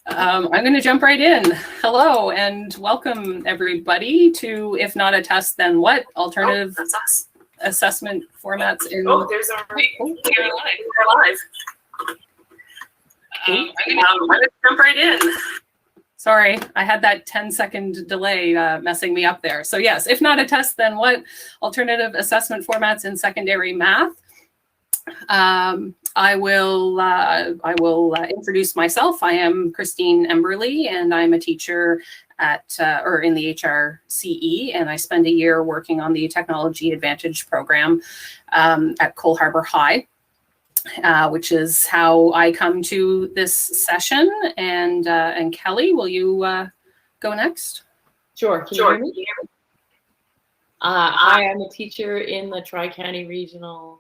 I'm going to jump right in. Hello and welcome everybody to If Not a Test, Then What? Alternative assessment formats in... Oh, there's our... We're live. I'm going to jump right in. Sorry, I had that 10-second delay messing me up there. So yes, if not a test, then what? Alternative assessment formats in secondary math. I will introduce myself. I am Christine Emberley, and I'm a teacher at or in the HRCE, and I spend a year working on the Technology Advantage program at Cole Harbour High, which is how I come to this session. And Kelly, will you go next? Sure. Can you hear me? I am a teacher in the Tri-County Regional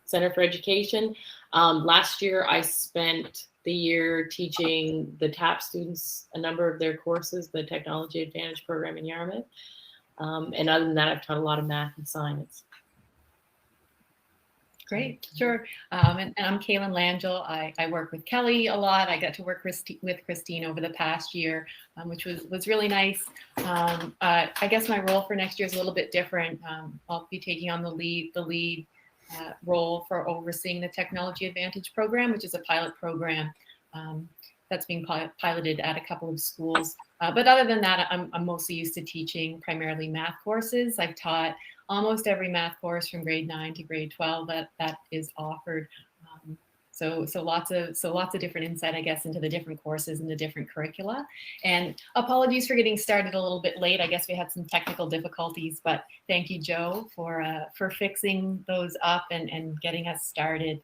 Center for Education. Last year, I spent the year teaching the TAP students a number of their courses, the Technology Advantage program in Yarmouth. And other than that, I've taught a lot of math and science. Great, sure. And I'm Kaylin Langell. I work with Kelly a lot. I got to work with Christine over the past year, which was really nice. I guess my role for next year is a little bit different. I'll be taking on the lead role for overseeing the Technology Advantage program, which is a pilot program that's being piloted at a couple of schools. But other than that, I'm mostly used to teaching primarily math courses. I've taught almost every math course from grade 9 to grade 12 that is offered. So lots of different insight, I guess, into the different courses and the different curricula. And apologies for getting started a little bit late. I guess we had some technical difficulties, but thank you, Joe, for fixing those up and getting us started.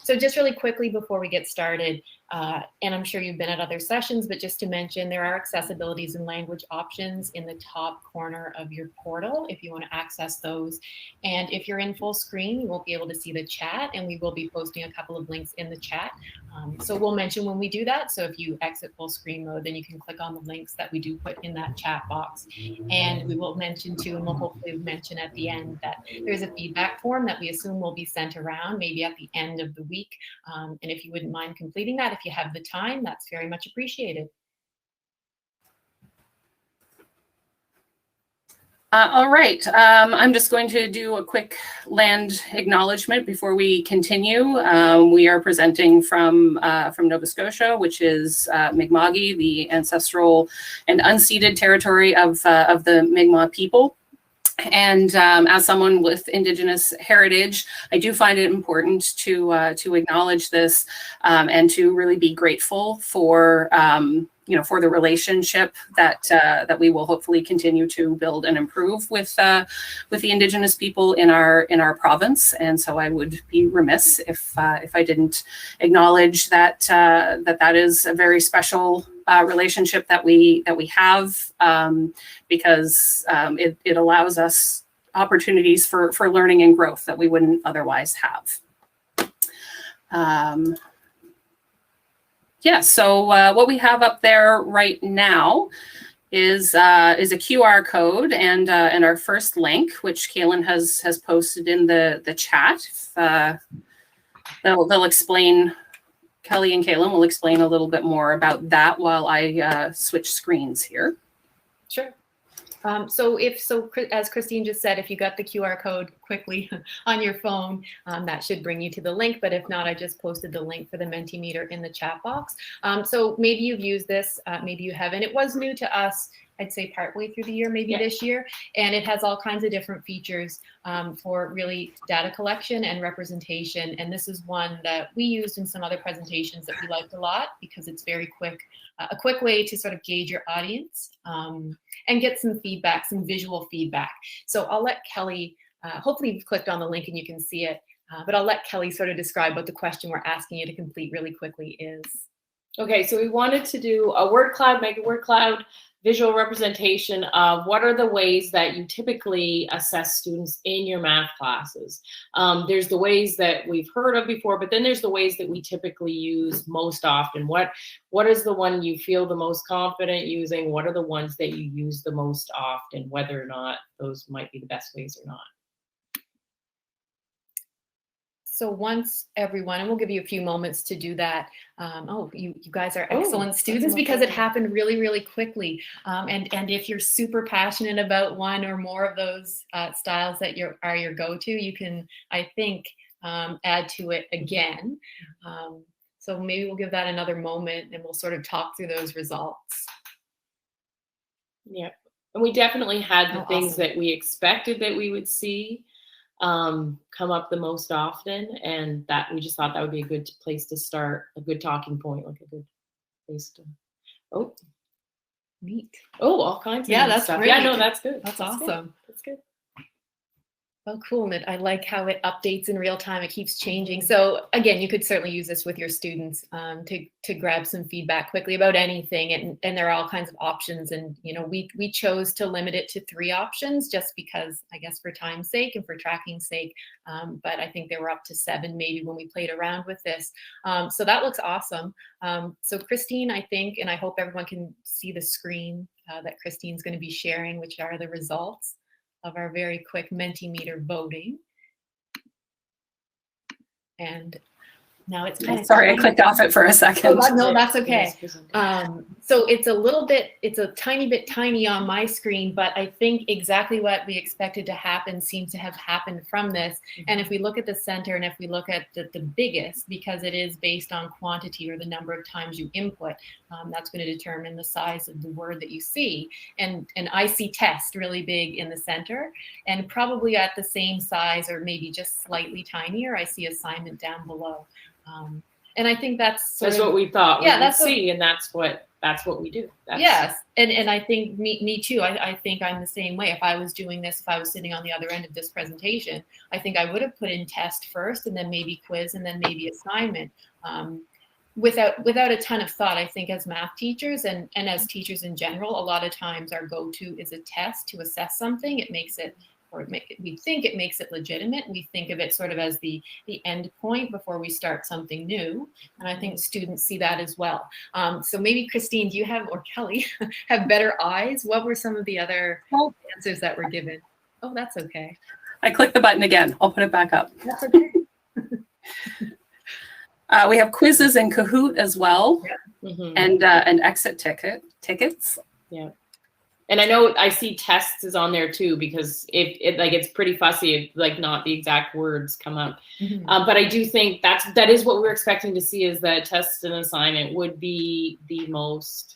So just really quickly before we get started, and I'm sure you've been at other sessions, but just to mention, there are accessibilities and language options in the top corner of your portal if you want to access those. And if you're in full screen, you won't be able to see the chat, and we will be posting a couple of links in the chat. So we'll mention when we do that. So if you exit full screen mode, then you can click on the links that we do put in that chat box. And we will mention too, and we'll hopefully mention at the end that there's a feedback form that we assume will be sent around maybe at the end of the week. And if you wouldn't mind completing that, if you have the time, that's very much appreciated. All right, I'm just going to do a quick land acknowledgement before we continue. We are presenting from Nova Scotia, which is Mi'kma'ki, the ancestral and unceded territory of the Mi'kmaq people. And as someone with Indigenous heritage, I do find it important to acknowledge this and to really be grateful for for the relationship that we will hopefully continue to build and improve with the Indigenous people in our province. And so I would be remiss if I didn't acknowledge that that is a very special relationship that we have, because it allows us opportunities for learning and growth that we wouldn't otherwise have. So what we have up there right now is a QR code and our first link, which Kaylin has posted in the chat. They'll explain. Kelly and Kaylin will explain a little bit more about that while I switch screens here. Sure. As Christine just said, if you got the QR code quickly on your phone, that should bring you to the link. But if not, I just posted the link for the Mentimeter in the chat box. So maybe you've used this, maybe you haven't. It was new to us, I'd say partway through the year, maybe this year. And it has all kinds of different features for really data collection and representation. And this is one that we used in some other presentations that we liked a lot because it's very quick, a quick way to sort of gauge your audience and get some feedback, some visual feedback. So I'll let Kelly, hopefully you've clicked on the link and you can see it, but I'll let Kelly sort of describe what the question we're asking you to complete really quickly is. Okay, so we wanted to do a word cloud, make a word cloud visual representation of what are the ways that you typically assess students in your math classes. There's the ways that we've heard of before, but then there's the ways that we typically use most often. What is the one you feel the most confident using? What are the ones that you use the most often, whether or not those might be the best ways or not? So once everyone, and we'll give you a few moments to do that. You guys are excellent students because it happened really, really quickly. And if you're super passionate about one or more of those styles that are your go-to, you can, I think, add to it again. So maybe we'll give that another moment and we'll sort of talk through those results. Yeah, and we definitely had the things awesome. that we expected that we would see come up the most often, and that we just thought that would be a good place to start, a good talking point, like a good place to. Oh, neat. Oh, all kinds of yeah, neat that's stuff. great. Yeah, no, that's good. That's awesome. That's good. Oh, cool. And I like how it updates in real time. It keeps changing. So again, you could certainly use this with your students to grab some feedback quickly about anything. And there are all kinds of options. And, you know, we chose to limit it to 3 options just because, I guess, for time's sake and for tracking's sake. But I think there were up to 7 maybe when we played around with this. So that looks awesome. So Christine, I think, and I hope everyone can see the screen that Christine's going to be sharing, which are the results of our very quick Mentimeter voting. And now it's kind of sorry, I clicked off it for a second. Oh, no, that's okay. So it's a tiny bit tiny on my screen, but I think exactly what we expected to happen seems to have happened from this. And if we look at the center and if we look at the biggest, because it is based on quantity or the number of times you input, that's going to determine the size of the word that you see. And I see test really big in the center, and probably at the same size or maybe just slightly tinier, I see assignment down below. And I think that's what we thought. Yeah, we that's would see, and that's what we do. Yes, and I think me too. I think I'm the same way. If I was doing this, if I was sitting on the other end of this presentation, I think I would have put in test first, and then maybe quiz, and then maybe assignment. Without a ton of thought. I think as math teachers and as teachers in general, a lot of times our go-to is a test to assess something. It makes it. We think it makes it legitimate. We think of it sort of as the end point before we start something new. And I think students see that as well. So maybe Christine, do you have, or Kelly, have better eyes? What were some of the other answers that were given? Oh, that's okay. I clicked the button again. I'll put it back up. That's okay. We have quizzes in Kahoot as well, Mm-hmm. and exit tickets. Yeah. And I know I see tests is on there too, because it's pretty fussy if like not the exact words come up. Mm-hmm. But I do think that is what we're expecting to see, is that test and assignment would be the most,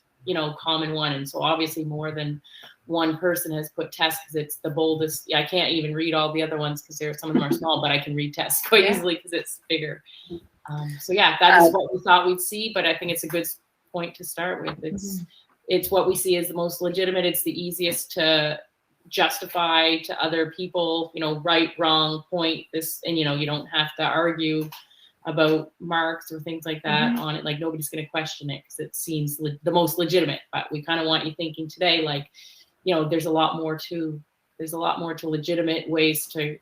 common one. And so obviously more than one person has put test because it's the boldest. I can't even read all the other ones because some of them are small, but I can read test quite easily because it's bigger. So yeah, that is what we thought we'd see, but I think it's a good point to start with. It's what we see as the most legitimate. It's the easiest to justify to other people, right, wrong, point this, and you don't have to argue about marks or things like that on it. Like nobody's going to question it because it seems the most legitimate. But we kind of want you thinking today, like, there's a lot more to legitimate ways to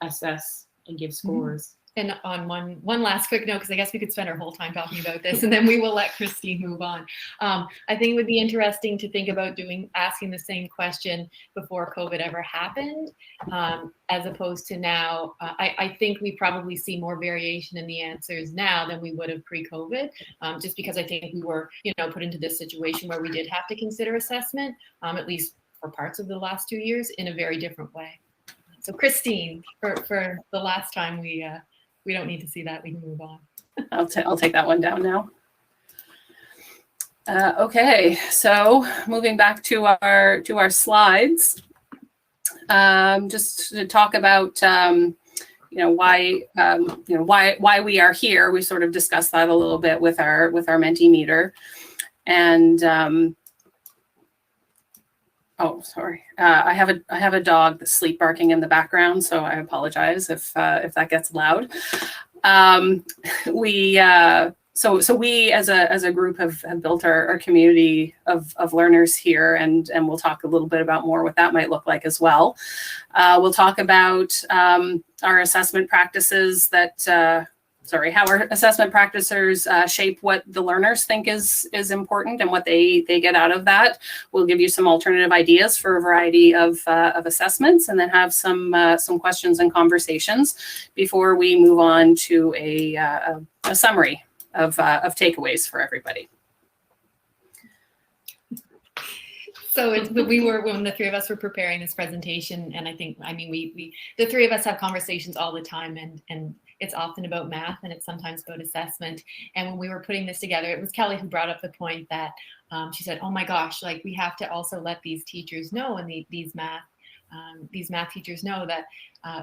assess and give scores. And on one last quick note, because I guess we could spend our whole time talking about this, and then we will let Christine move on. I think it would be interesting to think about asking the same question before COVID ever happened, as opposed to now. I think we probably see more variation in the answers now than we would have pre-COVID, just because I think we were, put into this situation where we did have to consider assessment, at least for parts of the last 2 years, in a very different way. So Christine, for the last time, we don't need to see that. We can move on. I'll take that one down now. Okay, so moving back to our slides, just to talk about why we are here. We sort of discussed that a little bit with our Mentimeter, and oh, sorry. I have a dog that's sleep barking in the background, so I apologize if that gets loud. We as a group have built our community of learners here, and we'll talk a little bit about more what that might look like as well. We'll talk about our assessment practices that how our assessment practitioners shape what the learners think is important and what they get out of that. We'll give you some alternative ideas for a variety of assessments, and then have some questions and conversations before we move on to a summary of takeaways for everybody. So when the three of us were preparing this presentation, and we the three of us have conversations all the time, and it's often about math and it's sometimes about assessment. And when we were putting this together, it was Kelly who brought up the point that she said, oh my gosh, like we have to also let these teachers know, and these math teachers know that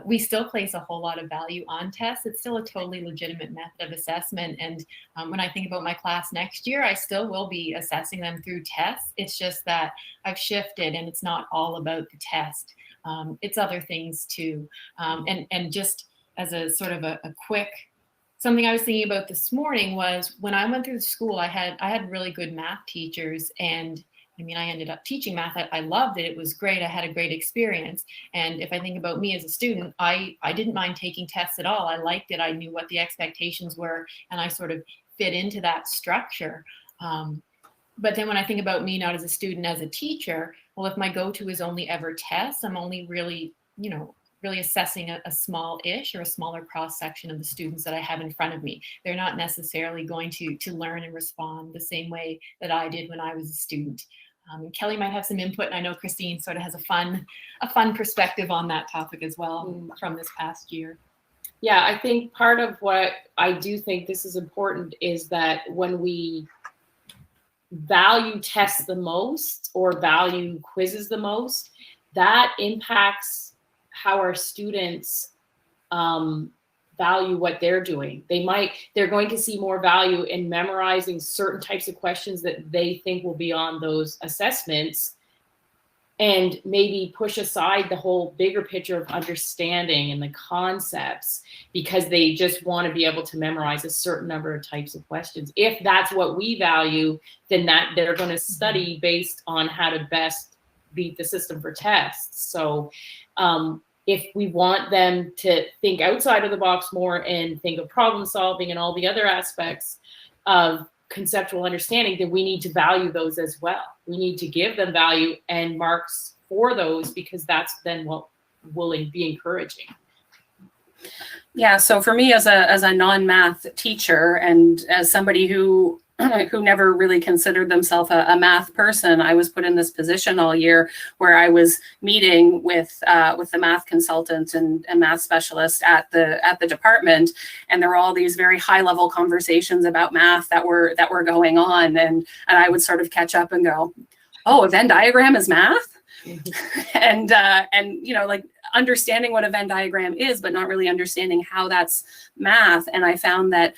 we still place a whole lot of value on tests. It's still a totally legitimate method of assessment. And when I think about my class next year, I still will be assessing them through tests. It's just that I've shifted, and it's not all about the test. It's other things too. And just as a sort of a quick, something I was thinking about this morning was when I went through school, I had really good math teachers, and I ended up teaching math. I loved it. It was great. I had a great experience. And if I think about me as a student, I didn't mind taking tests at all. I liked it. I knew what the expectations were, and I sort of fit into that structure. But then when I think about me not as a student, as a teacher, well, if my go-to is only ever tests, I'm only really assessing a small-ish or a smaller cross-section of the students that I have in front of me. They're not necessarily going to learn and respond the same way that I did when I was a student. Kelly might have some input, and I know Christine sort of has a fun perspective on that topic as well from this past year. Yeah, I think part of what I do think this is important is that when we value tests the most or value quizzes the most, that impacts how our students value what they're doing. They're going to see more value in memorizing certain types of questions that they think will be on those assessments, and maybe push aside the whole bigger picture of understanding and the concepts because they just want to be able to memorize a certain number of types of questions. If that's what we value, then that they're going to study based on how to best beat the system for tests. So if we want them to think outside of the box more and think of problem solving and all the other aspects of conceptual understanding, then we need to value those as well. We need to give them value and marks for those, because that's then what will be encouraging. Yeah, so for me as a non-math teacher, and as somebody who never really considered themselves a math person, I was put in this position all year where I was meeting with the math consultant and math specialist at the department, and there were all these very high level conversations about math that were going on, and I would sort of catch up and go, oh, a Venn diagram is math. And like understanding what a Venn diagram is, but not really understanding how that's math. And I found that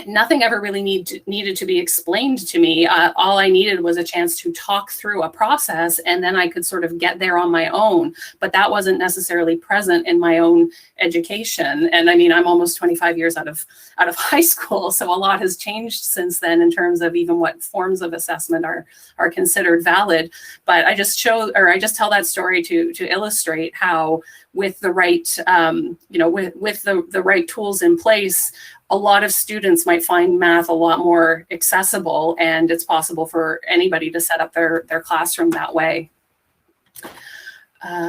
nothing ever really needed to be explained to me. All I needed was a chance to talk through a process, and then I could sort of get there on my own. But that wasn't necessarily present in my own education. And I'm almost 25 years out of high school, so a lot has changed since then in terms of even what forms of assessment are considered valid. But I just tell that story to illustrate how, with the right with the right tools in place, a lot of students might find math a lot more accessible, and it's possible for anybody to set up their classroom that way.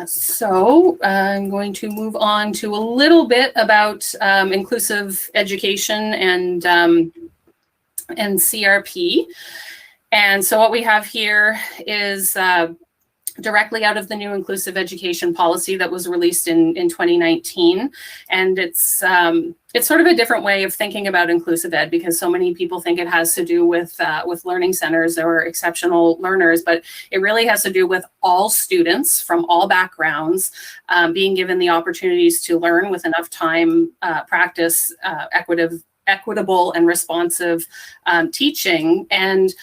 So I'm going to move on to a little bit about inclusive education and CRP. And so what we have here is directly out of the new inclusive education policy that was released in 2019. And it's sort of a different way of thinking about inclusive ed, because so many people think it has to do with learning centers or exceptional learners, but it really has to do with all students from all backgrounds being given the opportunities to learn with enough time, practice, equitable and responsive teaching. And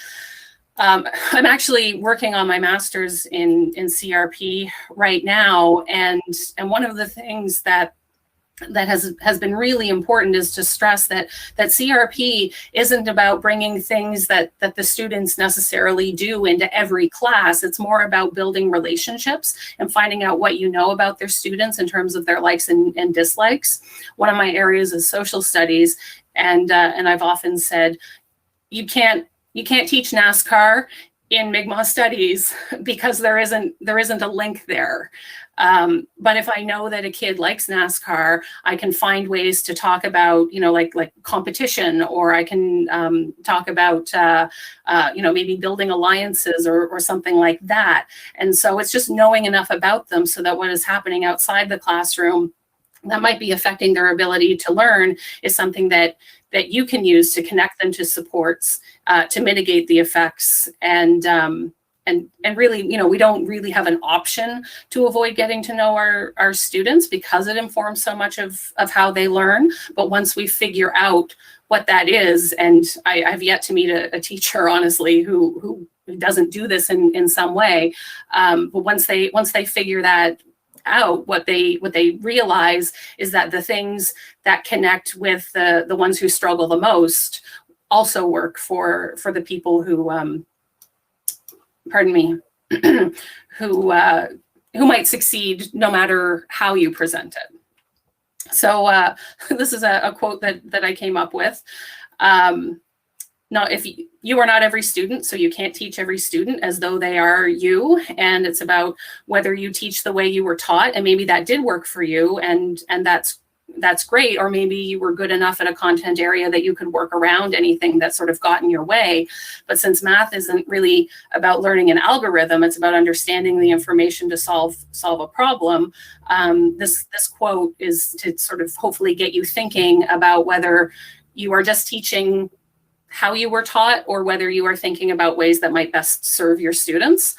I'm actually working on my master's in CRP right now, and one of the things that that has been really important is to stress that CRP isn't about bringing things that the students necessarily do into every class. It's more about building relationships and finding out what you know about their students in terms of their likes and dislikes. One of my areas is social studies, and I've often said you can't teach NASCAR in Mi'kmaq studies because there isn't a link there. But if I know that a kid likes NASCAR, I can find ways to talk about, like competition, or I can talk about, maybe building alliances or something like that. And so it's just knowing enough about them so that what is happening outside the classroom that might be affecting their ability to learn is something that you can use to connect them to supports, to mitigate the effects. And really, we don't really have an option to avoid getting to know our students because it informs so much of how they learn. But once we figure out what that is, and I've yet to meet a teacher, honestly, who doesn't do this in some way. But once they figure that out, what they realize is that the things that connect with the ones who struggle the most also work for the people who who might succeed no matter how you present it. So this is a quote that I came up with. Now, if you are not every student, so you can't teach every student as though they are you. And it's about whether you teach the way you were taught, and maybe that did work for you, and that's great. Or maybe you were good enough at a content area that you could work around anything that sort of got in your way. But since math isn't really about learning an algorithm, it's about understanding the information to solve a problem. This quote is to sort of hopefully get you thinking about whether you are just teaching how you were taught, or whether you are thinking about ways that might best serve your students.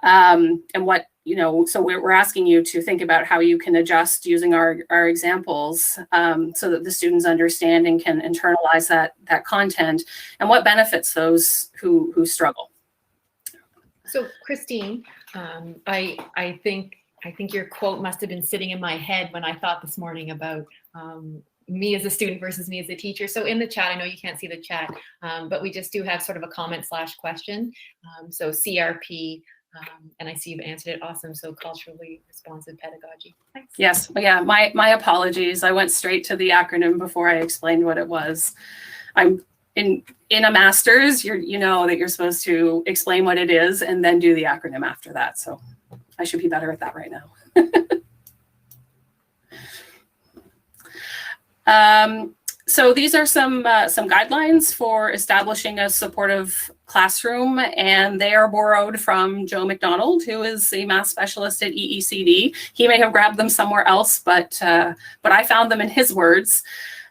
And what, so we're asking you to think about how you can adjust using our examples, so that the students understand and can internalize that content, and what benefits those who struggle. So Christine, I think your quote must have been sitting in my head when I thought this morning about me as a student versus me as a teacher. So in the chat, I know you can't see the chat, but we just do have sort of a comment/question. So CRP, and I see you've answered it. Awesome. So culturally responsive pedagogy. Thanks. Yes. Yeah. My apologies. I went straight to the acronym before I explained what it was. I'm in a master's. You know that you're supposed to explain what it is and then do the acronym after that. So I should be better at that right now. So these are some guidelines for establishing a supportive classroom, and they are borrowed from Joe McDonald, who is a math specialist at EECD. He may have grabbed them somewhere else, but I found them in his words.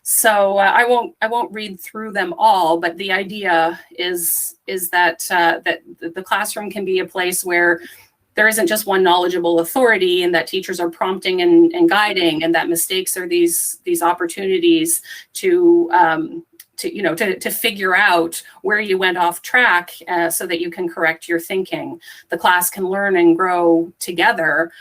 So I won't read through them all, but the idea is that the classroom can be a place where there isn't just one knowledgeable authority, and that teachers are prompting and guiding, and that mistakes are these opportunities to figure out where you went off track, so that you can correct your thinking. The class can learn and grow together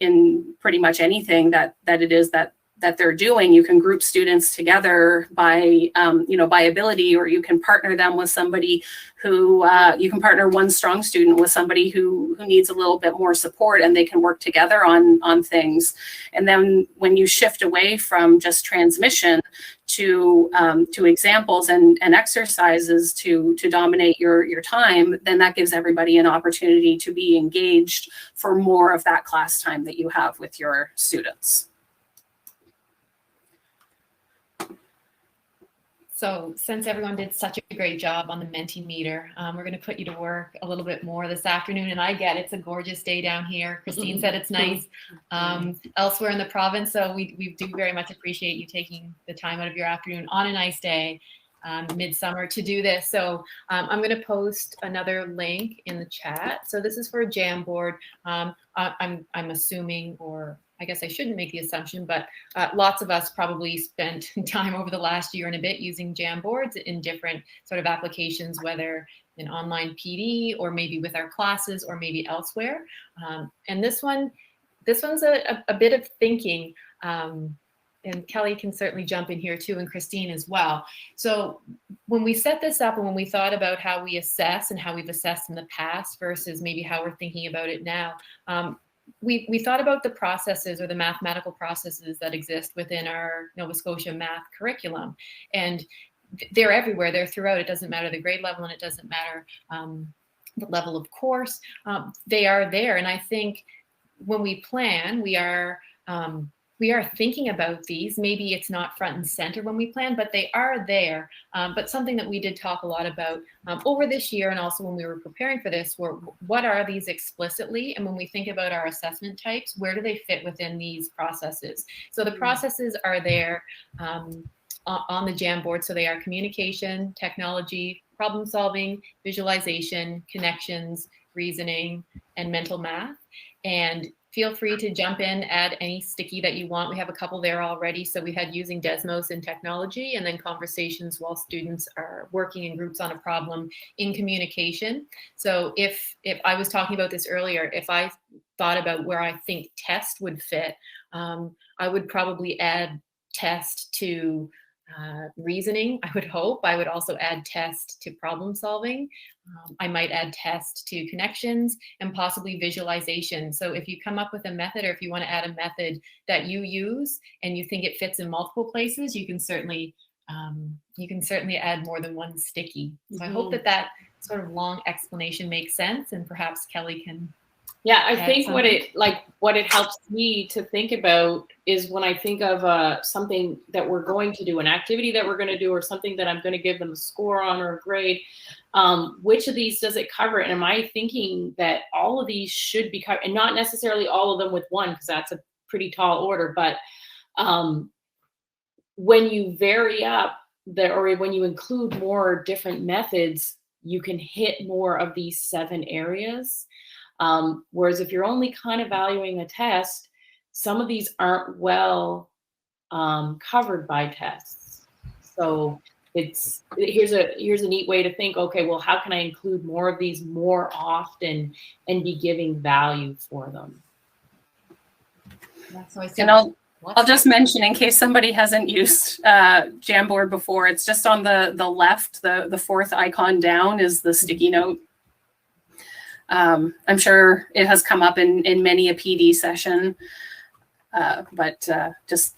in pretty much anything that it is that they're doing. You can group students together by ability, or you can partner them with somebody who you can partner one strong student with somebody who needs a little bit more support, and they can work together on things. And then when you shift away from just transmission to examples and exercises to dominate your time, then that gives everybody an opportunity to be engaged for more of that class time that you have with your students. So since everyone did such a great job on the Mentimeter, we're going to put you to work a little bit more this afternoon. And I get it's a gorgeous day down here. Christine said it's nice elsewhere in the province. So we do very much appreciate you taking the time out of your afternoon on a nice day, midsummer, to do this. So I'm going to post another link in the chat. So this is for a Jamboard. I'm assuming, or I guess I shouldn't make the assumption, but lots of us probably spent time over the last year and a bit using Jamboards in different sort of applications, whether in online PD or maybe with our classes or maybe elsewhere. And this one's a bit of thinking And Kelly can certainly jump in here too, and Christine as well. So when we set this up and when we thought about how we assess and how we've assessed in the past versus maybe how we're thinking about it now, we thought about the processes or the mathematical processes that exist within our Nova Scotia math curriculum. And they're everywhere, they're throughout. It doesn't matter the grade level and it doesn't matter the level of course, they are there. And I think when we plan, we are thinking about these. Maybe it's not front and center when we plan, but they are there. But something that we did talk a lot about over this year, and also when we were preparing for this, were what are these explicitly? And when we think about our assessment types, where do they fit within these processes? So the processes are there on the Jamboard. So they are communication, technology, problem solving, visualization, connections, reasoning, and mental math. And feel free to jump in, add any sticky that you want. We have a couple there already. So we had using Desmos in technology, and then conversations while students are working in groups on a problem in communication. So if I was talking about this earlier, if I thought about where I think test would fit, I would probably add test to reasoning, I would hope. I would also add test to problem solving. I might add test to connections and possibly visualization. So if you come up with a method, or if you want to add a method that you use and you think it fits in multiple places, you can certainly add more than one sticky. So I hope that sort of long explanation makes sense, and perhaps Kelly can. Yeah, I think what it helps me to think about is when I think of something that we're going to do, an activity that we're going to do, or something that I'm going to give them a score on or a grade, which of these does it cover? And am I thinking that all of these should be covered, and not necessarily all of them with one, because that's a pretty tall order, but when you vary up or when you include more different methods, you can hit more of these 7 areas. Whereas if you're only kind of valuing a test, some of these aren't well covered by tests. So here's a neat way to think, okay, well, how can I include more of these more often and be giving value for them? Yeah, so I And I'll just mention, in case somebody hasn't used Jamboard before, it's just on the left, the 4th icon down is the sticky note. I'm sure it has come up in many a PD session, but just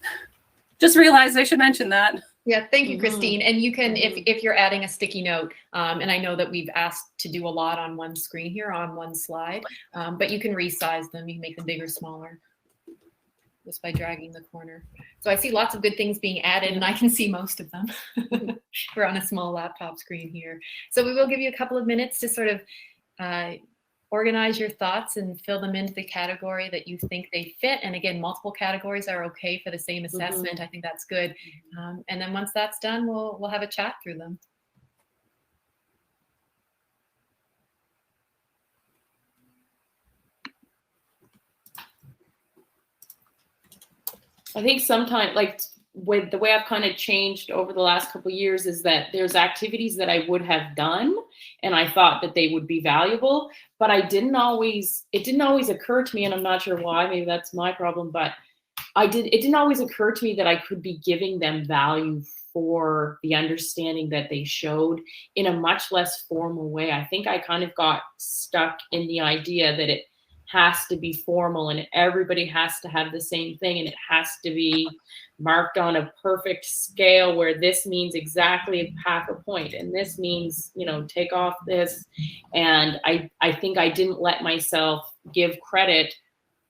realized I should mention that. Yeah, thank you, Christine. And you can, if you're adding a sticky note, and I know that we've asked to do a lot on one screen here, on one slide, but you can resize them. You can make them bigger, smaller, just by dragging the corner. So I see lots of good things being added, and I can see most of them. We're on a small laptop screen here. So we will give you a couple of minutes to sort of organize your thoughts and fill them into the category that you think they fit. And again, multiple categories are okay for the same assessment. I think that's good. And then once that's done, we'll have a chat through them. I think sometimes, like with the way I've kind of changed over the last couple of years, is that there's activities that I would have done and I thought that they would be valuable, but it didn't always occur to me, and I'm not sure why, maybe that's my problem, but it didn't always occur to me that I could be giving them value for the understanding that they showed in a much less formal way. I think I kind of got stuck in the idea that it has to be formal and everybody has to have the same thing, and it has to be marked on a perfect scale where this means exactly half a point and this means, take off this. And I think I didn't let myself give credit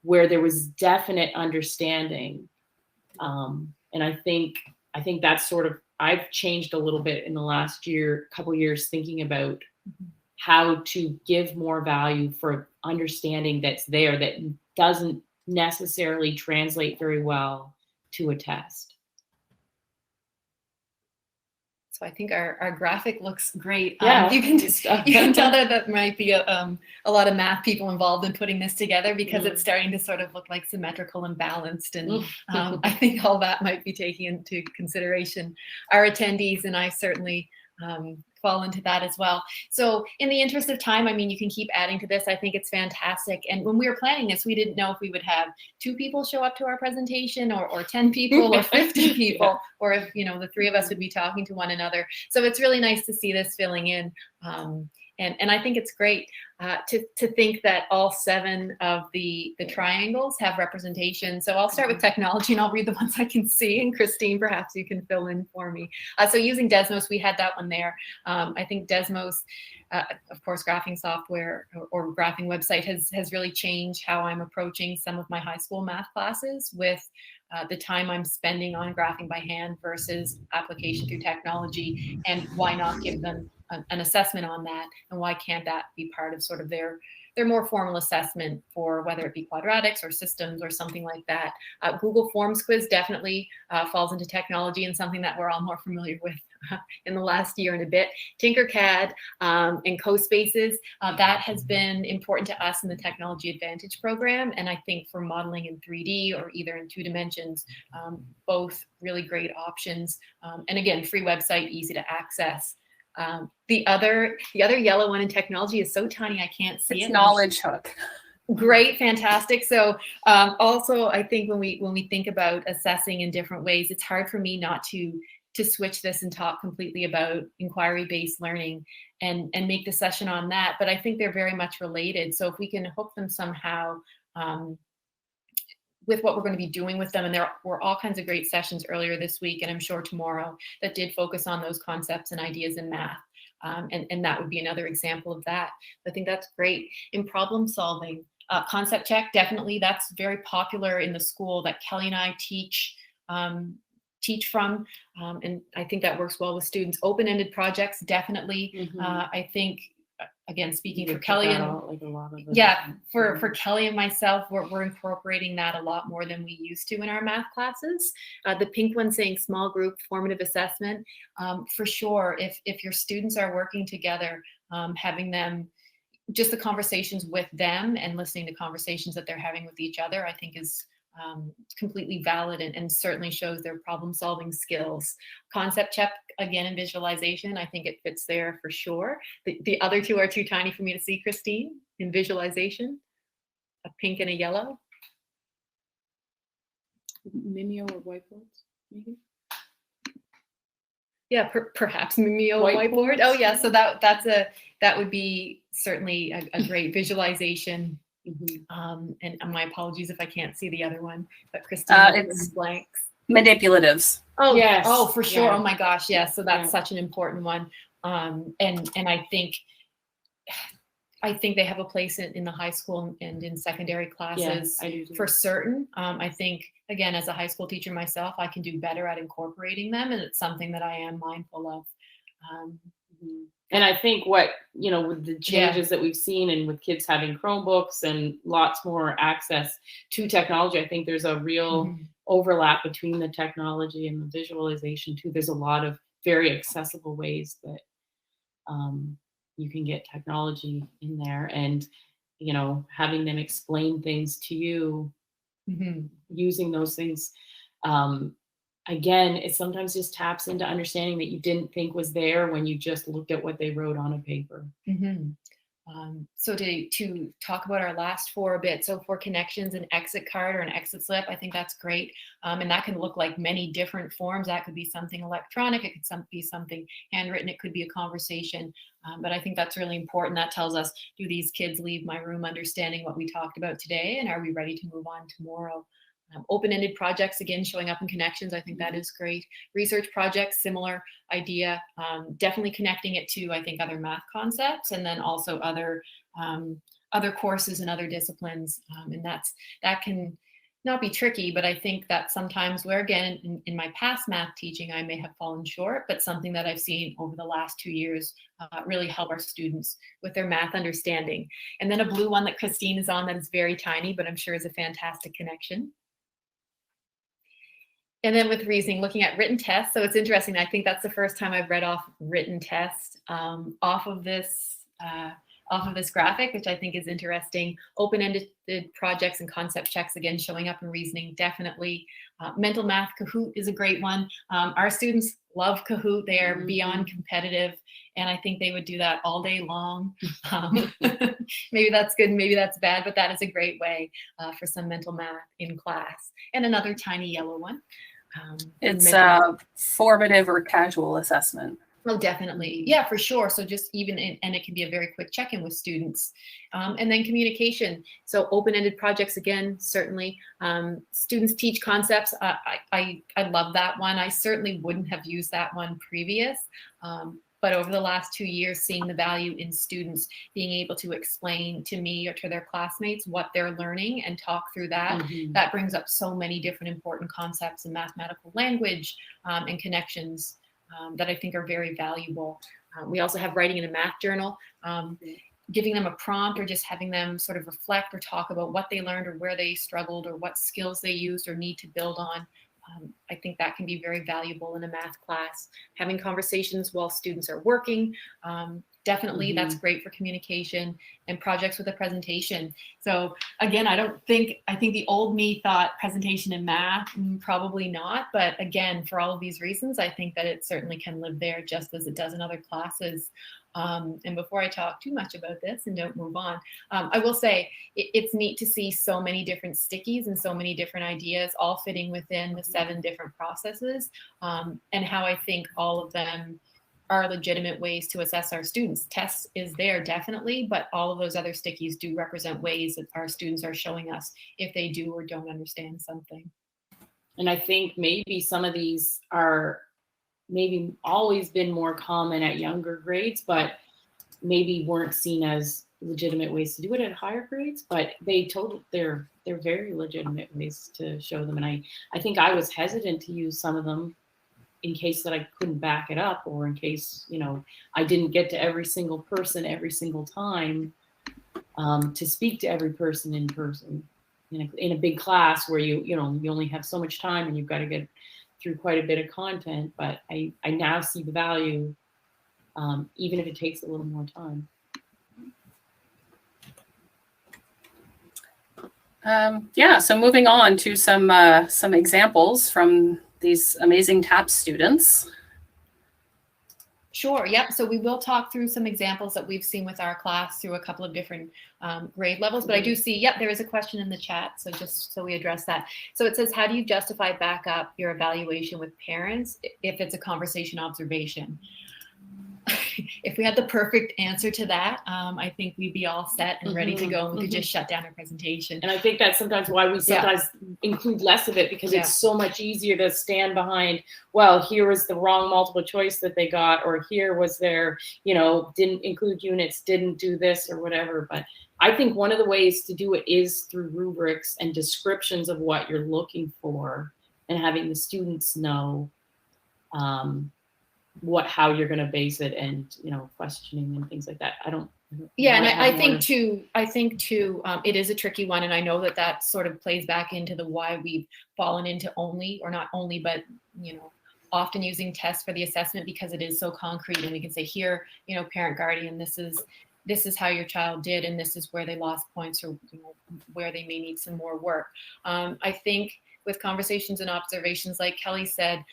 where there was definite understanding. And I think that's sort of, I've changed a little bit in the last couple years, thinking about how to give more value for understanding that's there that doesn't necessarily translate very well to a test. So I think our graphic looks great. Yeah, you can tell that might be a lot of math people involved in putting this together, because it's starting to sort of look like symmetrical and balanced. And I think all that might be taken into consideration. Our attendees and I certainly fall into that as well. So in the interest of time, I mean, you can keep adding to this. I think it's fantastic. And when we were planning this, we didn't know if we would have 2 people show up to our presentation or 10 people or 50 people, or if, you know, the 3 of us would be talking to one another. So it's really nice to see this filling in. And I think it's great to think that all 7 of the triangles have representation. So I'll start with technology and I'll read the ones I can see. And Christine, perhaps you can fill in for me. So using Desmos, we had that one there. I think Desmos, of course, graphing software or graphing website has really changed how I'm approaching some of my high school math classes with the time I'm spending on graphing by hand versus application through technology, and why not give them an assessment on that, and why can't that be part of sort of their more formal assessment for whether it be quadratics or systems or something like that. Google Forms quiz definitely falls into technology and something that we're all more familiar with in the last year and a bit. Tinkercad and CoSpaces, that has been important to us in the Technology Advantage program. And I think for modeling in 3D or either in 2 dimensions, both really great options. And again, free website, easy to access. The other yellow one in technology is so tiny I can't see it. It's Knowledge Hook. Great, fantastic. So also, I think when we think about assessing in different ways, it's hard for me not to switch this and talk completely about inquiry-based learning and make the session on that. But I think they're very much related. So if we can hook them somehow with what we're going to be doing with them, and there were all kinds of great sessions earlier this week, and I'm sure tomorrow, that did focus on those concepts and ideas in math. And that would be another example of that. I think that's great. In problem solving, concept check, definitely, that's very popular in the school that Kelly and I teach from, and I think that works well with students. Open-ended projects, definitely. I think, again, speaking for Kelly and for Kelly and myself, we're incorporating that a lot more than we used to in our math classes. The pink one saying small group formative assessment, for sure. If your students are working together, having them, just the conversations with them and listening to conversations that they're having with each other, I think is completely valid and certainly shows their problem solving skills. Concept check, again, in visualization, I think it fits there for sure. The other 2 are too tiny for me to see, Christine, in visualization, a pink and a yellow. Mimeo or whiteboards, maybe? Yeah, perhaps Mimeo whiteboard. Oh yeah, so that would be certainly a great visualization. And my apologies if I can't see the other one, but Christine, it's blanks. Manipulatives. Oh yes. Oh, for sure. Yeah. Oh my gosh, yes. So that's such an important one. And I think they have a place in the high school and in secondary classes for certain. I think, again, as a high school teacher myself, I can do better at incorporating them, and it's something that I am mindful of. And I think with the changes that we've seen and with kids having Chromebooks and lots more access to technology, I think there's a real overlap between the technology and the visualization too. There's a lot of very accessible ways that you can get technology in there, and having them explain things to you using those things. Again, it sometimes just taps into understanding that you didn't think was there when you just looked at what they wrote on a paper. So to talk about our last 4 a bit, so for connections, an exit card or an exit slip, I think that's great. And that can look like many different forms. That could be something electronic, it could be something handwritten, it could be a conversation. But I think that's really important. That tells us, do these kids leave my room understanding what we talked about today, and are we ready to move on tomorrow? Open-ended projects, again, showing up in connections, I think that is great. Research projects, similar idea, definitely connecting it to, I think, other math concepts, and then also other courses and other disciplines. And that can not be tricky, but I think that sometimes where, again, in my past math teaching, I may have fallen short, but something that I've seen over the last 2 years really help our students with their math understanding. And then a blue one that Christine is on that is very tiny, but I'm sure is a fantastic connection. And then with reasoning, looking at written tests. So it's interesting. I think that's the first time I've read off written tests off of this off of this graphic, which I think is interesting. Open-ended projects and concept checks, again, showing up in reasoning, definitely. Mental math, Kahoot is a great one. Our students love Kahoot. They are beyond competitive, and I think they would do that all day long. Maybe that's good, maybe that's bad, but that is a great way for some mental math in class. And another tiny yellow one. It's formative or casual assessment. Oh, definitely. Yeah, for sure. So just and it can be a very quick check-in with students. And then communication. So open-ended projects, again, certainly. Students teach concepts. I love that one. I certainly wouldn't have used that one previous. But over the last 2 years, seeing the value in students being able to explain to me or to their classmates what they're learning and talk through that, that brings up so many different important concepts in mathematical language and connections that I think are very valuable. We also have writing in a math journal, giving them a prompt or just having them sort of reflect or talk about what they learned or where they struggled or what skills they used or need to build on. I think that can be very valuable in a math class. Having conversations while students are working, definitely that's great for communication, and projects with a presentation. So again, I think the old me thought presentation in math, probably not, but again, for all of these reasons, I think that it certainly can live there just as it does in other classes. And before I talk too much about this and don't move on, I will say it's neat to see so many different stickies and so many different ideas all fitting within the 7 different processes, and how I think all of them are legitimate ways to assess our students. Tests is there definitely, but all of those other stickies do represent ways that our students are showing us if they do or don't understand something. And I think maybe some of these are maybe always been more common at younger grades, but maybe weren't seen as legitimate ways to do it at higher grades, but they're very legitimate ways to show them. And I think I was hesitant to use some of them in case that I couldn't back it up, or in case, I didn't get to every single person every single time to speak to every person in person in a big class where you only have so much time and you've got to get through quite a bit of content. But I now see the value, even if it takes a little more time. So moving on to some examples from these amazing TAP students. Sure. Yep. So we will talk through some examples that we've seen with our class through a couple of different grade levels. But I do see, there is a question in the chat. So just so we address that. So it says, how do you justify back up your evaluation with parents if it's a conversation observation? If we had the perfect answer to that, I think we'd be all set and ready to go, and we could just shut down our presentation. And I think that's sometimes why we sometimes include less of it, because it's so much easier to stand behind, well, here was the wrong multiple choice that they got, or here was their, didn't include units, didn't do this or whatever. But I think one of the ways to do it is through rubrics and descriptions of what you're looking for, and having the students know how you're going to base it, and questioning and things like that. I think too it is a tricky one, and I know that sort of plays back into the why we've fallen into often using tests for the assessment, because it is so concrete, and we can say, here, parent guardian, this is how your child did, and this is where they lost points, or where they may need some more work. I think with conversations and observations, like Kelly said,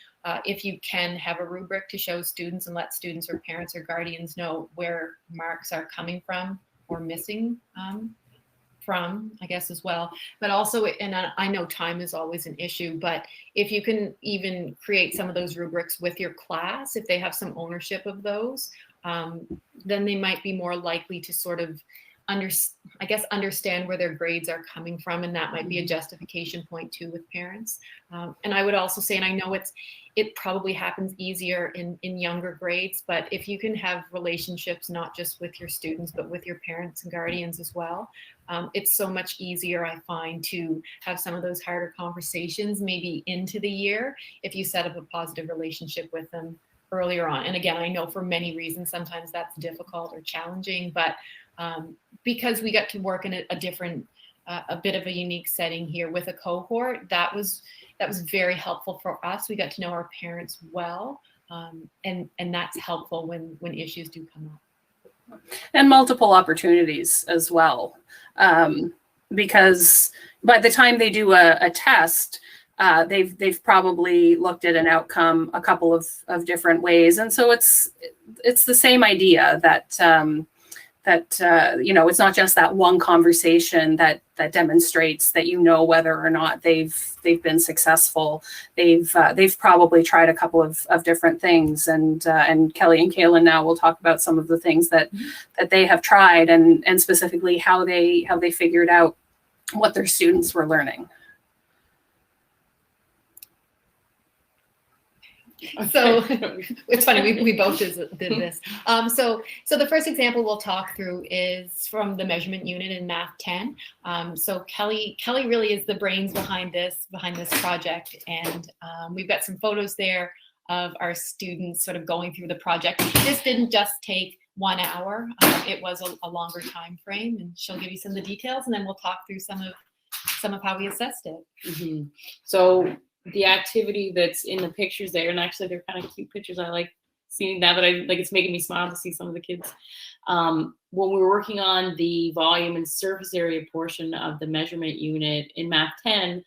if you can have a rubric to show students and let students or parents or guardians know where marks are coming from or missing from, I guess, as well. But also, and I know time is always an issue, but if you can even create some of those rubrics with your class, if they have some ownership of those, then they might be more likely to sort of understand where their grades are coming from, and that might be a justification point too with parents. And I would also say, and I know it probably happens easier in younger grades, but if you can have relationships not just with your students but with your parents and guardians as well, it's so much easier, I find, to have some of those harder conversations maybe into the year if you set up a positive relationship with them earlier on. And again, I know for many reasons sometimes that's difficult or challenging, but because we got to work in a different, a bit of a unique setting here with a cohort, that was very helpful for us. We got to know our parents well, and that's helpful when issues do come up. And multiple opportunities as well. Because by the time they do a test, they've probably looked at an outcome a couple of different ways. And so it's the same idea that it's not just that one conversation that demonstrates that whether or not they've been successful. They've probably tried a couple of different things, and Kelly and Kaylin now will talk about some of the things that they have tried, and specifically how they figured out what their students were learning. So it's funny, we both did this. So the first example we'll talk through is from the measurement unit in Math 10. So Kelly really is the brains behind this project, and we've got some photos there of our students sort of going through the project. This didn't just take 1 hour; it was a longer time frame, and she'll give you some of the details, and then we'll talk through some of how we assessed it. Mm-hmm. So the activity that's in the pictures there, and actually they're kind of cute pictures. I like seeing that, but it's making me smile to see some of the kids. When we were working on the volume and surface area portion of the measurement unit in Math 10,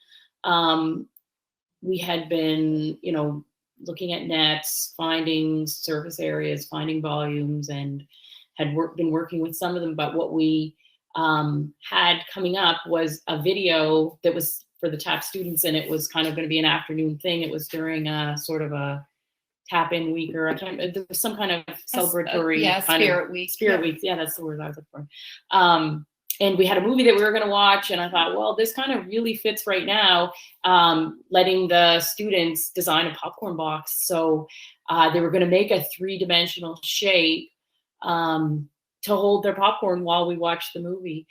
we had been, looking at nets, finding surface areas, finding volumes, and had been working with some of them. But what we had coming up was a video that was for the TAP students, and it was kind of going to be an afternoon thing. It was during a sort of a tap-in week, or there was some kind of celebratory Spirit Week. Spirit Week. Yeah, that's the word I was looking for. And we had a movie that we were going to watch, and I thought, well, this kind of really fits right now, letting the students design a popcorn box. So they were going to make a 3-dimensional shape to hold their popcorn while we watched the movie.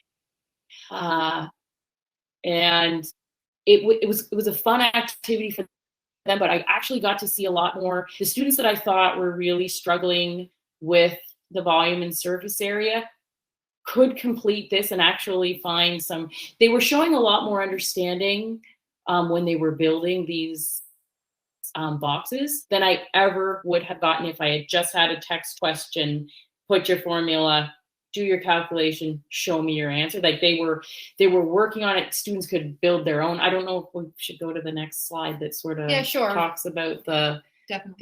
And it was a fun activity for them, but I actually got to see a lot more. The students that I thought were really struggling with the volume and surface area could complete this and actually find they were showing a lot more understanding when they were building these boxes than I ever would have gotten if I had just had a text question, put your formula, do your calculation, show me your answer. Like they were working on it. Students could build their own. I don't know if we should go to the next slide that sort of talks about the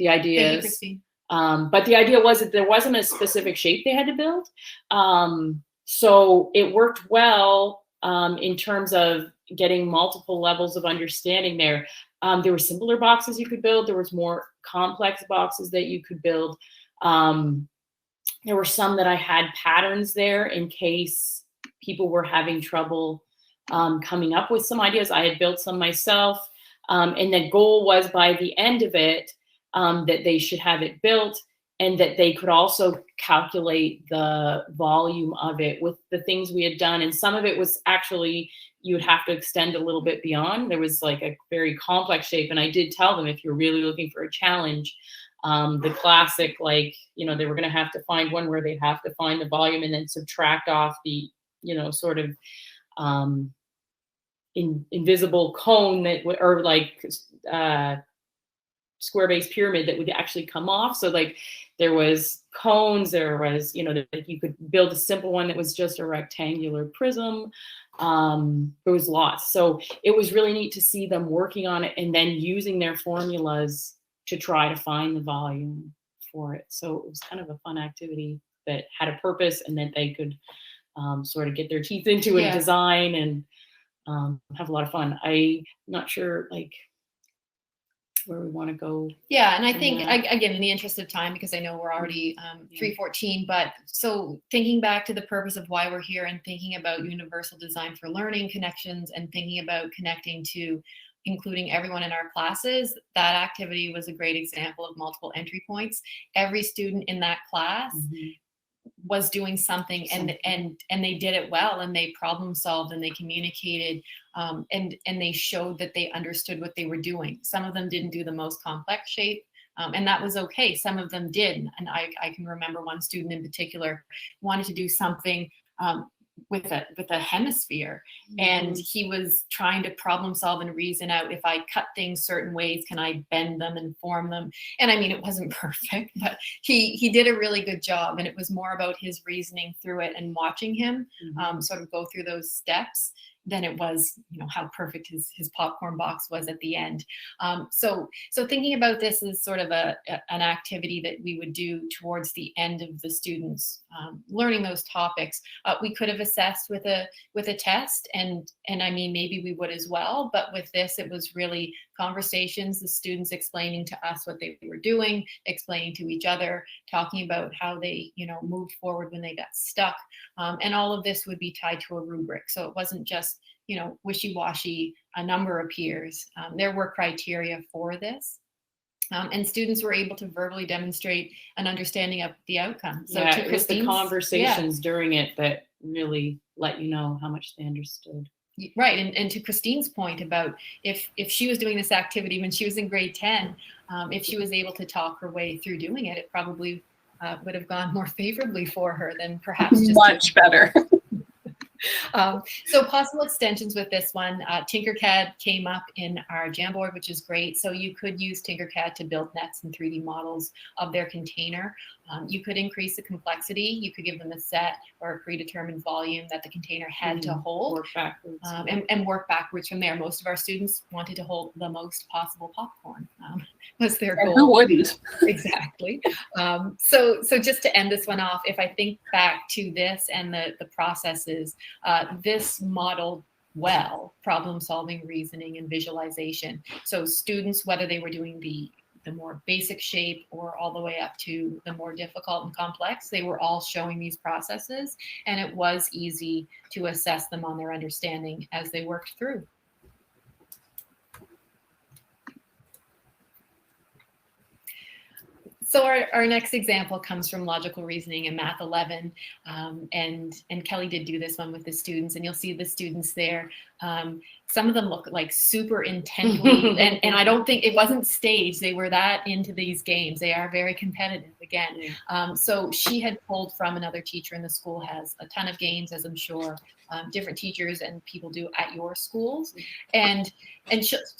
ideas. Thank you, Christine. But the idea was that there wasn't a specific shape they had to build. So it worked well in terms of getting multiple levels of understanding there. There were simpler boxes you could build. There was more complex boxes that you could build. There were some that I had patterns there in case people were having trouble coming up with some ideas. I had built some myself. And the goal was by the end of it that they should have it built and that they could also calculate the volume of it with the things we had done. And some of it was actually, you would have to extend a little bit beyond. There was like a very complex shape. And I did tell them, if you're really looking for a challenge, the classic, they were going to have to find one where they'd have to find the volume and then subtract off the, sort of invisible cone square base pyramid that would actually come off. So there was cones, there was, you could build a simple one that was just a rectangular prism. There was lots. So it was really neat to see them working on it and then using their formulas to try to find the volume for it. So it was kind of a fun activity that had a purpose and that they could sort of get their teeth into and design and have a lot of fun. I'm not sure where we want to go. Yeah, and I think, again, in the interest of time, because I know we're already 3:14, but so thinking back to the purpose of why we're here and thinking about universal design for learning connections and thinking about connecting to including everyone in our classes, that activity was a great example of multiple entry points. Every student in that class was doing something and they did it well, and they problem solved and they communicated and they showed that they understood what they were doing. Some of them didn't do the most complex shape, and that was okay. Some of them did, and I can remember one student in particular wanted to do something with a hemisphere, and he was trying to problem solve and reason out, if I cut things certain ways, can I bend them and form them? And I mean, it wasn't perfect, but he did a really good job, and it was more about his reasoning through it and watching him sort of go through those steps than it was, how perfect his popcorn box was at the end. So thinking about this as sort of an activity that we would do towards the end of the students learning those topics, we could have assessed with a test, and I mean, maybe we would as well, but with this, it was really conversations, the students explaining to us what they were doing, explaining to each other, talking about how they, moved forward when they got stuck. And all of this would be tied to a rubric. So it wasn't just, wishy-washy, a number appears. There were criteria for this. And students were able to verbally demonstrate an understanding of the outcome. So yeah, to it was the conversations yeah. during it that really let you know how much they understood. Right, and to Christine's point about if she was doing this activity when she was in grade 10, if she was able to talk her way through doing it, it probably would have gone more favorably for her than perhaps just much better. So possible extensions with this one, Tinkercad came up in our Jamboard, which is great. So you could use Tinkercad to build nets and 3D models of their container. You could increase the complexity. You could give them a set or a predetermined volume that the container had to hold. Work backwards. And work backwards from there. Most of our students wanted to hold the most possible popcorn, was their goal. And who wouldn't? Exactly. So just to end this one off, if I think back to this and the processes, this modeled well problem solving, reasoning, and visualization. So students, whether they were doing the more basic shape or all the way up to the more difficult and complex, they were all showing these processes, and it was easy to assess them on their understanding as they worked through. So our next example comes from logical reasoning in Math 11, and Kelly did do this one with the students, and you'll see the students there. Some of them look like super intently, and I don't think it wasn't staged. They were that into these games. They are very competitive again. So she had pulled from another teacher in the school, has a ton of games, as I'm sure different teachers and people do at your schools. And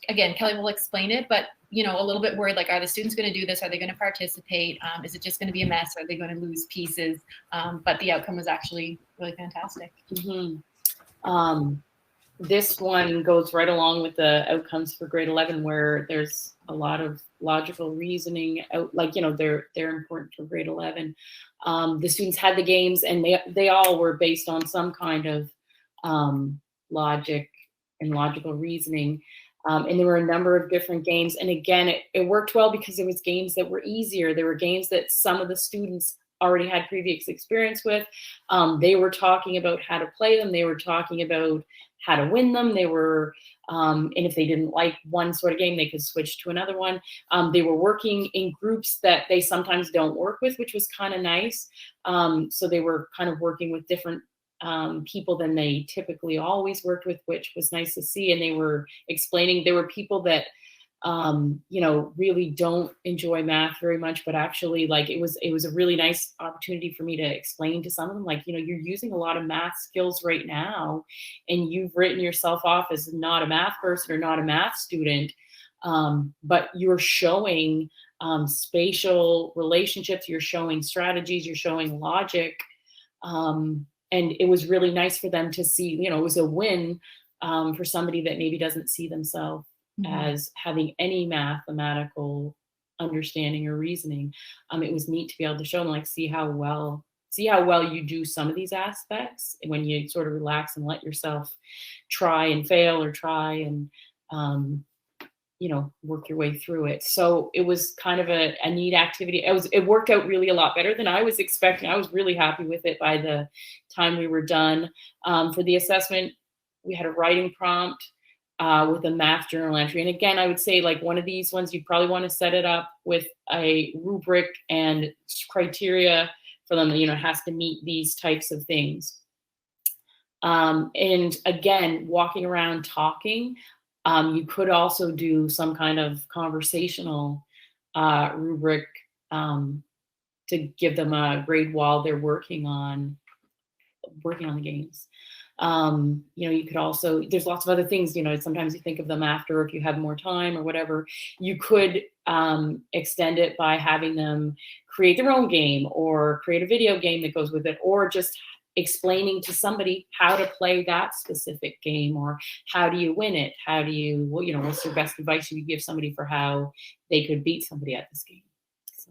again, Kelly will explain it, but a little bit worried, like, are the students going to do this? Are they going to participate? Is it just going to be a mess? Are they going to lose pieces? But the outcome was actually really fantastic. This one goes right along with the outcomes for grade 11, where there's a lot of logical reasoning out, like, they're important for grade 11. The students had the games, and they all were based on some kind of logic and logical reasoning. And there were a number of different games. And again, it worked well because it was games that were easier. There were games that some of the students already had previous experience with. They were talking about how to play them. They were talking about how to win them. They were, and if they didn't like one sort of game, they could switch to another one. They were working in groups that they sometimes don't work with, which was kind of nice. So they were kind of working with different people than they typically always worked with, which was nice to see. And they were explaining, there were people that really don't enjoy math very much, but actually, like, it was a really nice opportunity for me to explain to some of them, like, you're using a lot of math skills right now, and you've written yourself off as not a math person or not a math student, but you're showing spatial relationships, you're showing strategies, you're showing logic, and it was really nice for them to see, it was a win for somebody that maybe doesn't see themselves as having any mathematical understanding or reasoning. It was neat to be able to show them, like, see how well you do some of these aspects when you sort of relax and let yourself try and fail or try and work your way through it. So it was kind of a neat activity. It worked out really a lot better than I was expecting. I was really happy with it by the time we were done. For the assessment, we had a writing prompt with a math journal entry. And again, I would say, like, one of these ones, you probably want to set it up with a rubric and criteria for them. It has to meet these types of things. And again, walking around talking, you could also do some kind of conversational rubric to give them a grade while they're working on working on the games. You could also, there's lots of other things, sometimes you think of them after, if you have more time or whatever, you could extend it by having them create their own game or create a video game that goes with it, or just explaining to somebody how to play that specific game, or how do you win it? How do you, what's your best advice you could give somebody for how they could beat somebody at this game? So.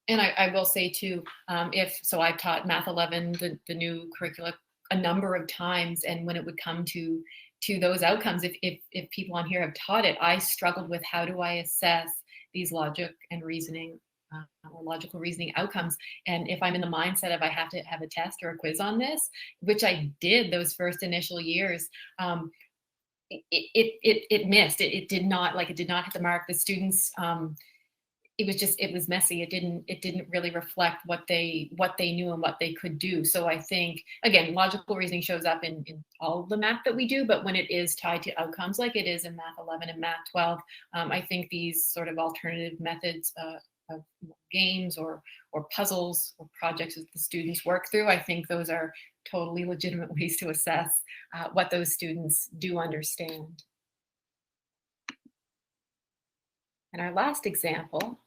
And I will say too, I've taught Math 11, the new curricula, a number of times, and when it would come to those outcomes, if people on here have taught it, I struggled with how do I assess these logic and reasoning or logical reasoning outcomes. And if I'm in the mindset of I have to have a test or a quiz on this, which I did those first initial years, it missed. It did not hit the mark. The students, it was messy. It didn't really reflect what they knew and what they could do. So I think, again, logical reasoning shows up in all of the math that we do, but when it is tied to outcomes like it is in Math 11 and Math 12, I think these sort of alternative methods of games or puzzles or projects that the students work through, I think those are totally legitimate ways to assess what those students do understand. And our last example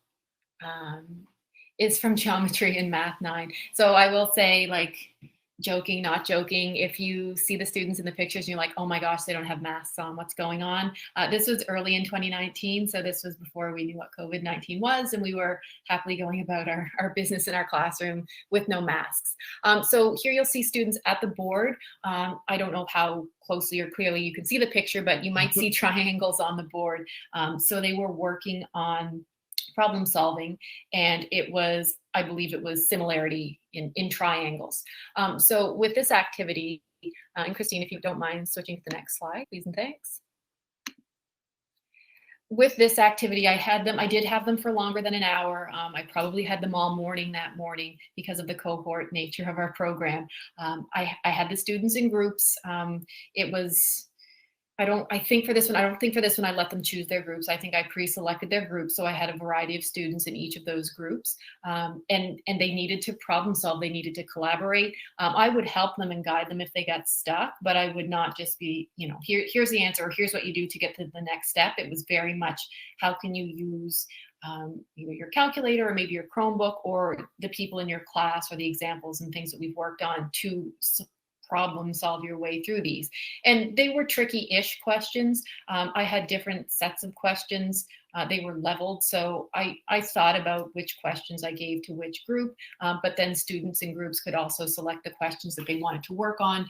is from geometry in Math 9. So I will say, like, joking, not joking, if you see the students in the pictures and you're like, oh my gosh, they don't have masks on, what's going on? This was early in 2019. So this was before we knew what COVID-19 was, and we were happily going about our business in our classroom with no masks. So here you'll see students at the board. I don't know how closely or clearly you can see the picture, but you might see triangles on the board. So they were working on problem solving, and I believe it was similarity in triangles. So with this activity, and Christine, if you don't mind switching to the next slide, please and thanks. With this activity, I did have them for longer than an hour. I probably had them all morning that morning because of the cohort nature of our program. I had the students in groups. I don't think for this one I let them choose their groups. I think I pre-selected their groups, so I had a variety of students in each of those groups, and they needed to problem solve. They needed to collaborate. I would help them and guide them if they got stuck, but I would not just be, here's the answer, or here's what you do to get to the next step. It was very much, how can you use either your calculator or maybe your Chromebook or the people in your class or the examples and things that we've worked on to problem solve your way through these. And they were tricky-ish questions. I had different sets of questions. They were leveled. So I thought about which questions I gave to which group, but then students in groups could also select the questions that they wanted to work on.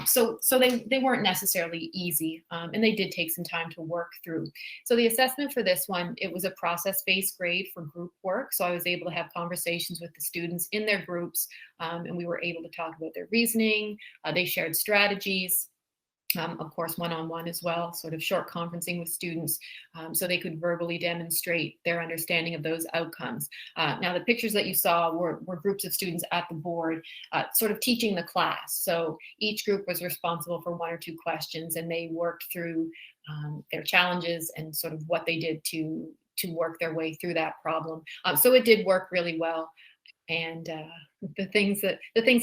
So they weren't necessarily easy, and they did take some time to work through. So the assessment for this one, it was a process-based grade for group work. So I was able to have conversations with the students in their groups, and we were able to talk about their reasoning. They shared strategies. Of course, one-on-one as well, sort of short conferencing with students, so they could verbally demonstrate their understanding of those outcomes. Now, the pictures that you saw were groups of students at the board, sort of teaching the class. So each group was responsible for one or two questions, and they worked through their challenges and sort of what they did to work their way through that problem. So it did work really well. And the things that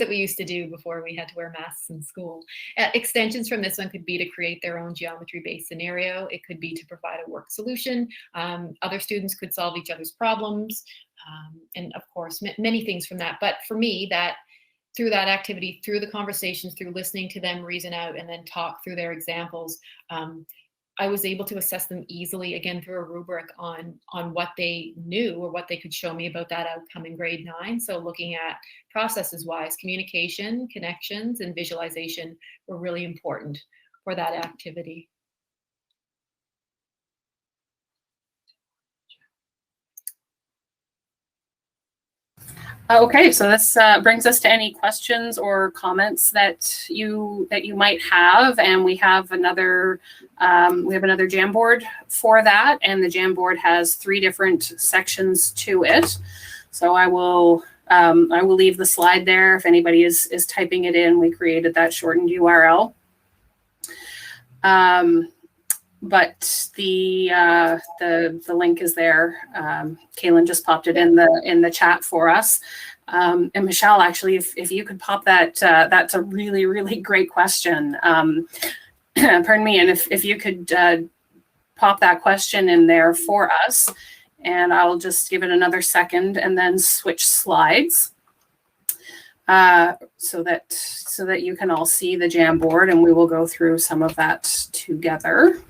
we used to do before we had to wear masks in school. Extensions from this one could be to create their own geometry-based scenario. It could be to provide a work solution. Other students could solve each other's problems, and of course, many things from that. But for me, that through that activity, through the conversations, through listening to them reason out and then talk through their examples, I was able to assess them easily, again, through a rubric on what they knew or what they could show me about that outcome in grade 9. So looking at processes-wise, communication, connections, and visualization were really important for that activity. Okay, so this brings us to any questions or comments that you might have, and we have another Jamboard for that, and the Jamboard has 3 different sections to it. So I will leave the slide there if anybody is typing it in. We created that shortened URL. but the link is there. Kaylin just popped it in the chat for us. And Michelle, actually, if you could pop that, that's a really, really great question. Pardon me, and if you could pop that question in there for us, and I'll just give it another second and then switch slides so that you can all see the Jamboard, and we will go through some of that together.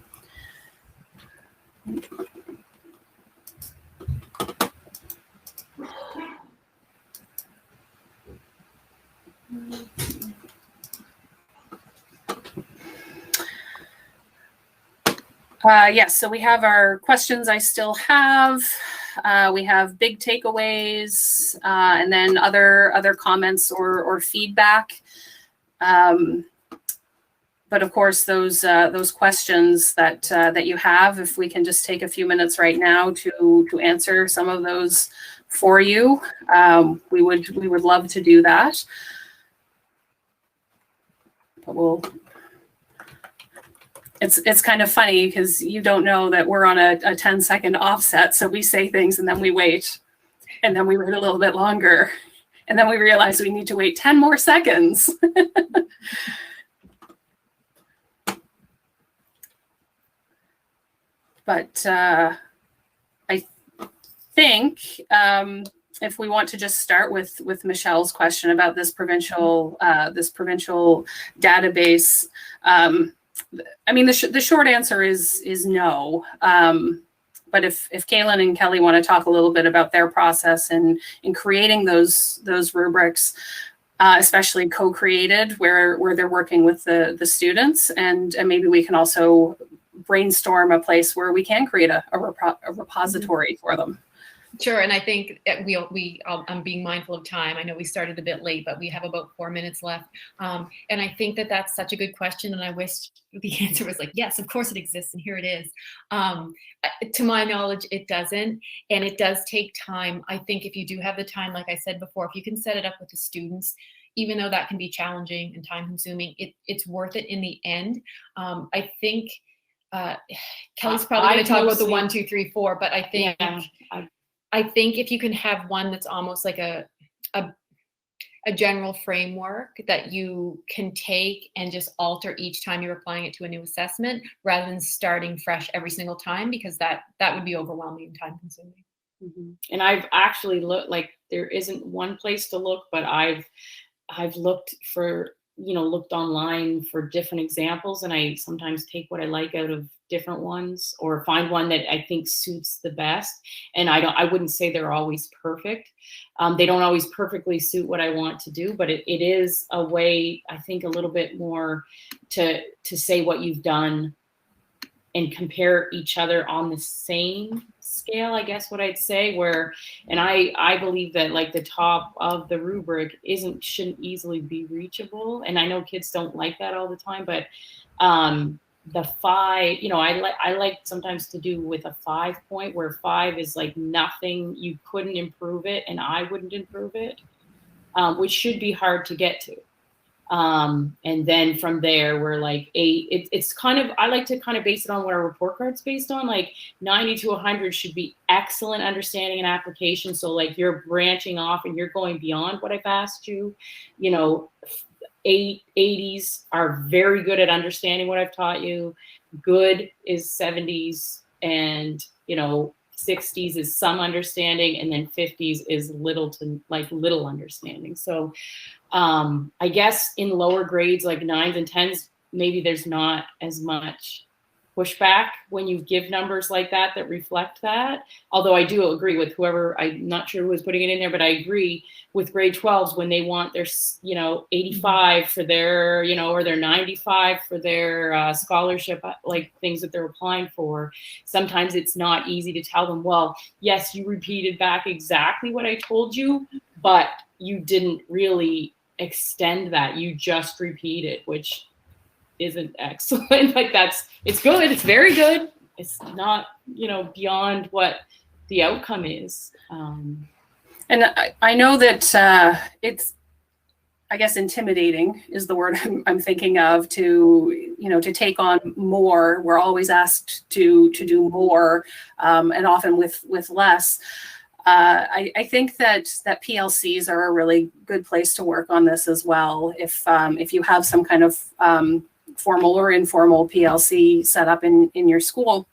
Yes, so we have our questions I still have. We have big takeaways, and then other comments or feedback. But of course, those questions that you have, if we can just take a few minutes right now to answer some of those for you, we would love to do that. But it's kind of funny because you don't know that we're on a 10-second offset. So we say things and then we wait, and then we wait a little bit longer, and then we realize we need to wait 10 more seconds. But I think if we want to just start with Michelle's question about this provincial database, I mean, the short answer is no. But if Kaylin and Kelly want to talk a little bit about their process in creating those rubrics, especially co-created, where they're working with the students, and maybe we can also brainstorm a place where we can create a repository for them. Sure, and I think I'm being mindful of time. I know we started a bit late, but we have about 4 minutes left. And I think that's such a good question, and I wish the answer was like, yes, of course it exists, and here it is. To my knowledge, it doesn't, and it does take time. I think if you do have the time, like I said before, if you can set it up with the students, even though that can be challenging and time-consuming, it's worth it in the end. I think Kelly's probably going to talk about the 1, 2, 3, 4, but I think I think if you can have one that's almost like a general framework that you can take and just alter each time you're applying it to a new assessment, rather than starting fresh every single time, because that would be overwhelming and time consuming. Mm-hmm. And I've actually looked, like, there isn't one place to look, but I've looked looked online for different examples, and I sometimes take what I like out of different ones or find one that I think suits the best. And I wouldn't say they're always perfect. They don't always perfectly suit what I want to do, but it is a way, I think, a little bit more to say what you've done and compare each other on the same scale, I guess what I'd say, and I believe that, like, the top of the rubric shouldn't easily be reachable. And I know kids don't like that all the time, but the 5, I like sometimes to do with a 5 point, where 5 is like nothing, you couldn't improve it, and I wouldn't improve it, which should be hard to get to. And then from there, we're like 8. It's kind of, I like to kind of base it on what our report card's based on. Like 90 to 100 should be excellent understanding and application. So like you're branching off and you're going beyond what I've asked you. 80s are very good at understanding what I've taught you. Good is 70s, and 60s is some understanding, and then 50s is little understanding. So I guess in lower grades like 9s and 10s, maybe there's not as much pushback when you give numbers like that reflect that. Although I do agree with whoever, I'm not sure who was putting it in there, but I agree with grade 12s when they want their 85 for their or their 95 for their scholarship, like things that they're applying for. Sometimes it's not easy to tell them, well, yes, you repeated back exactly what I told you, but you didn't really extend that, you just repeated, which isn't excellent. Like it's good, it's very good, it's not beyond what the outcome is. And I know that I guess intimidating is the word I'm thinking of, to, to take on more. We're always asked to do more, and often with less. I think that PLCs are a really good place to work on this as well. If you have some kind of formal or informal PLC set up in your school,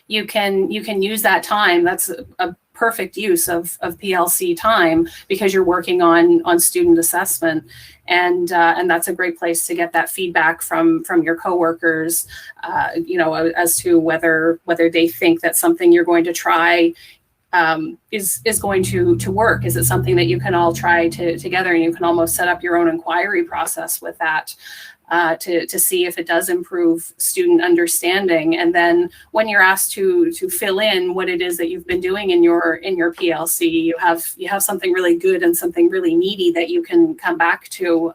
you can use that time. That's a perfect use of PLC time, because you're working on student assessment, and that's a great place to get that feedback from your coworkers, as to whether they think that something you're going to try is going to work. Is it something that you can all try together, and you can almost set up your own inquiry process with that, to see if it does improve student understanding. And then when you're asked to fill in what it is that you've been doing in your PLC, you have something really good and something really meaty that you can come back to,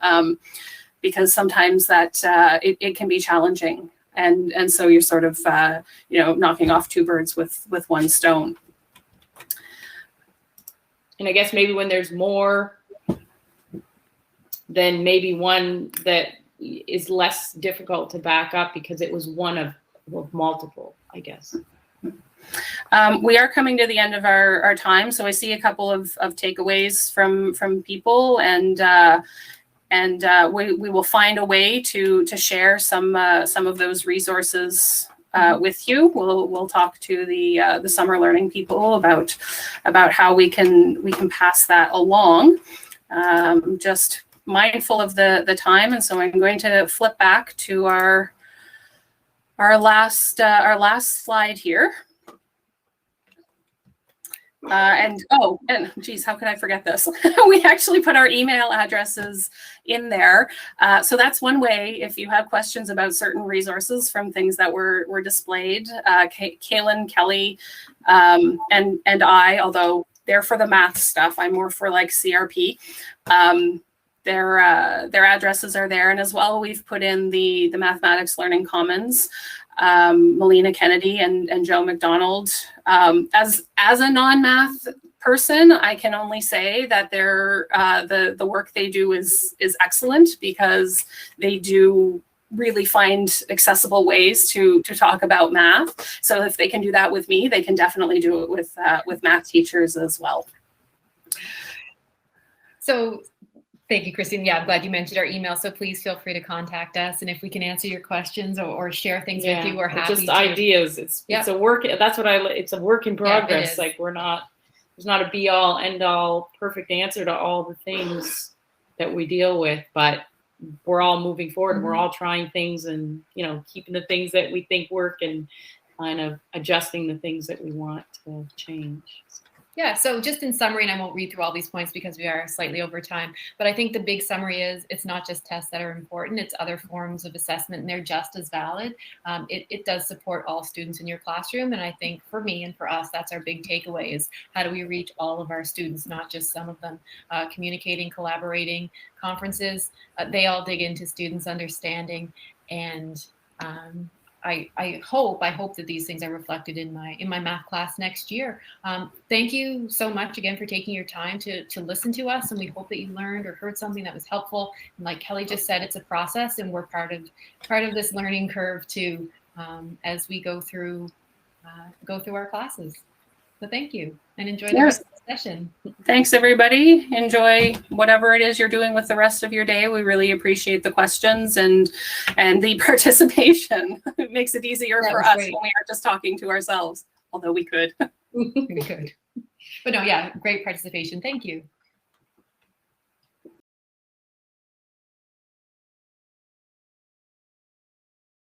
because sometimes that it can be challenging, and so you're sort of knocking off two birds with one stone. And I guess maybe when there's more, then maybe one that is less difficult to back up because it was one of multiple, I guess. We are coming to the end of our time, so I see a couple of takeaways from people, and we will find a way to share some of those resources with you. We'll talk to the summer learning people about how we can pass that along. Just mindful of the time, and so I'm going to flip back to our last slide here. And geez, how could I forget this? We actually put our email addresses in there. So that's one way, if you have questions about certain resources from things that were displayed. Kaylin, Kelly, and I, although they're for the math stuff, I'm more for like CRP. Their addresses are there, and as well, we've put in the Mathematics Learning Commons. Melina Kennedy and Joe McDonald. As a non-math person, I can only say that the work they do is excellent, because they do really find accessible ways to talk about math. So if they can do that with me, they can definitely do it with math teachers as well. So thank you, Christine. Yeah, I'm glad you mentioned our email. So please feel free to contact us, and if we can answer your questions or share things with you, we're happy. Just ideas. It's a work. That's what it's a work in progress. Like there's not a be all end all perfect answer to all the things that we deal with, but we're all moving forward. Mm-hmm. We're all trying things, and keeping the things that we think work, and kind of adjusting the things that we want to change. Yeah, so just in summary, and I won't read through all these points because we are slightly over time, but I think the big summary is it's not just tests that are important, it's other forms of assessment, and they're just as valid. It does support all students in your classroom, and I think for me and for us, that's our big takeaway, is how do we reach all of our students, not just some of them. Communicating, collaborating, conferences, they all dig into students' understanding, and I hope that these things are reflected in my math class next year. Thank you so much again for taking your time to listen to us, and we hope that you learned or heard something that was helpful. And like Kelly just said, it's a process, and we're part of this learning curve too, as we go through our classes. So thank you, and enjoy the rest of the session. Thanks, everybody. Enjoy whatever it is you're doing with the rest of your day. We really appreciate the questions and the participation. It makes it easier for us when we are just talking to ourselves, although we could. We could. But no, yeah, great participation. Thank you.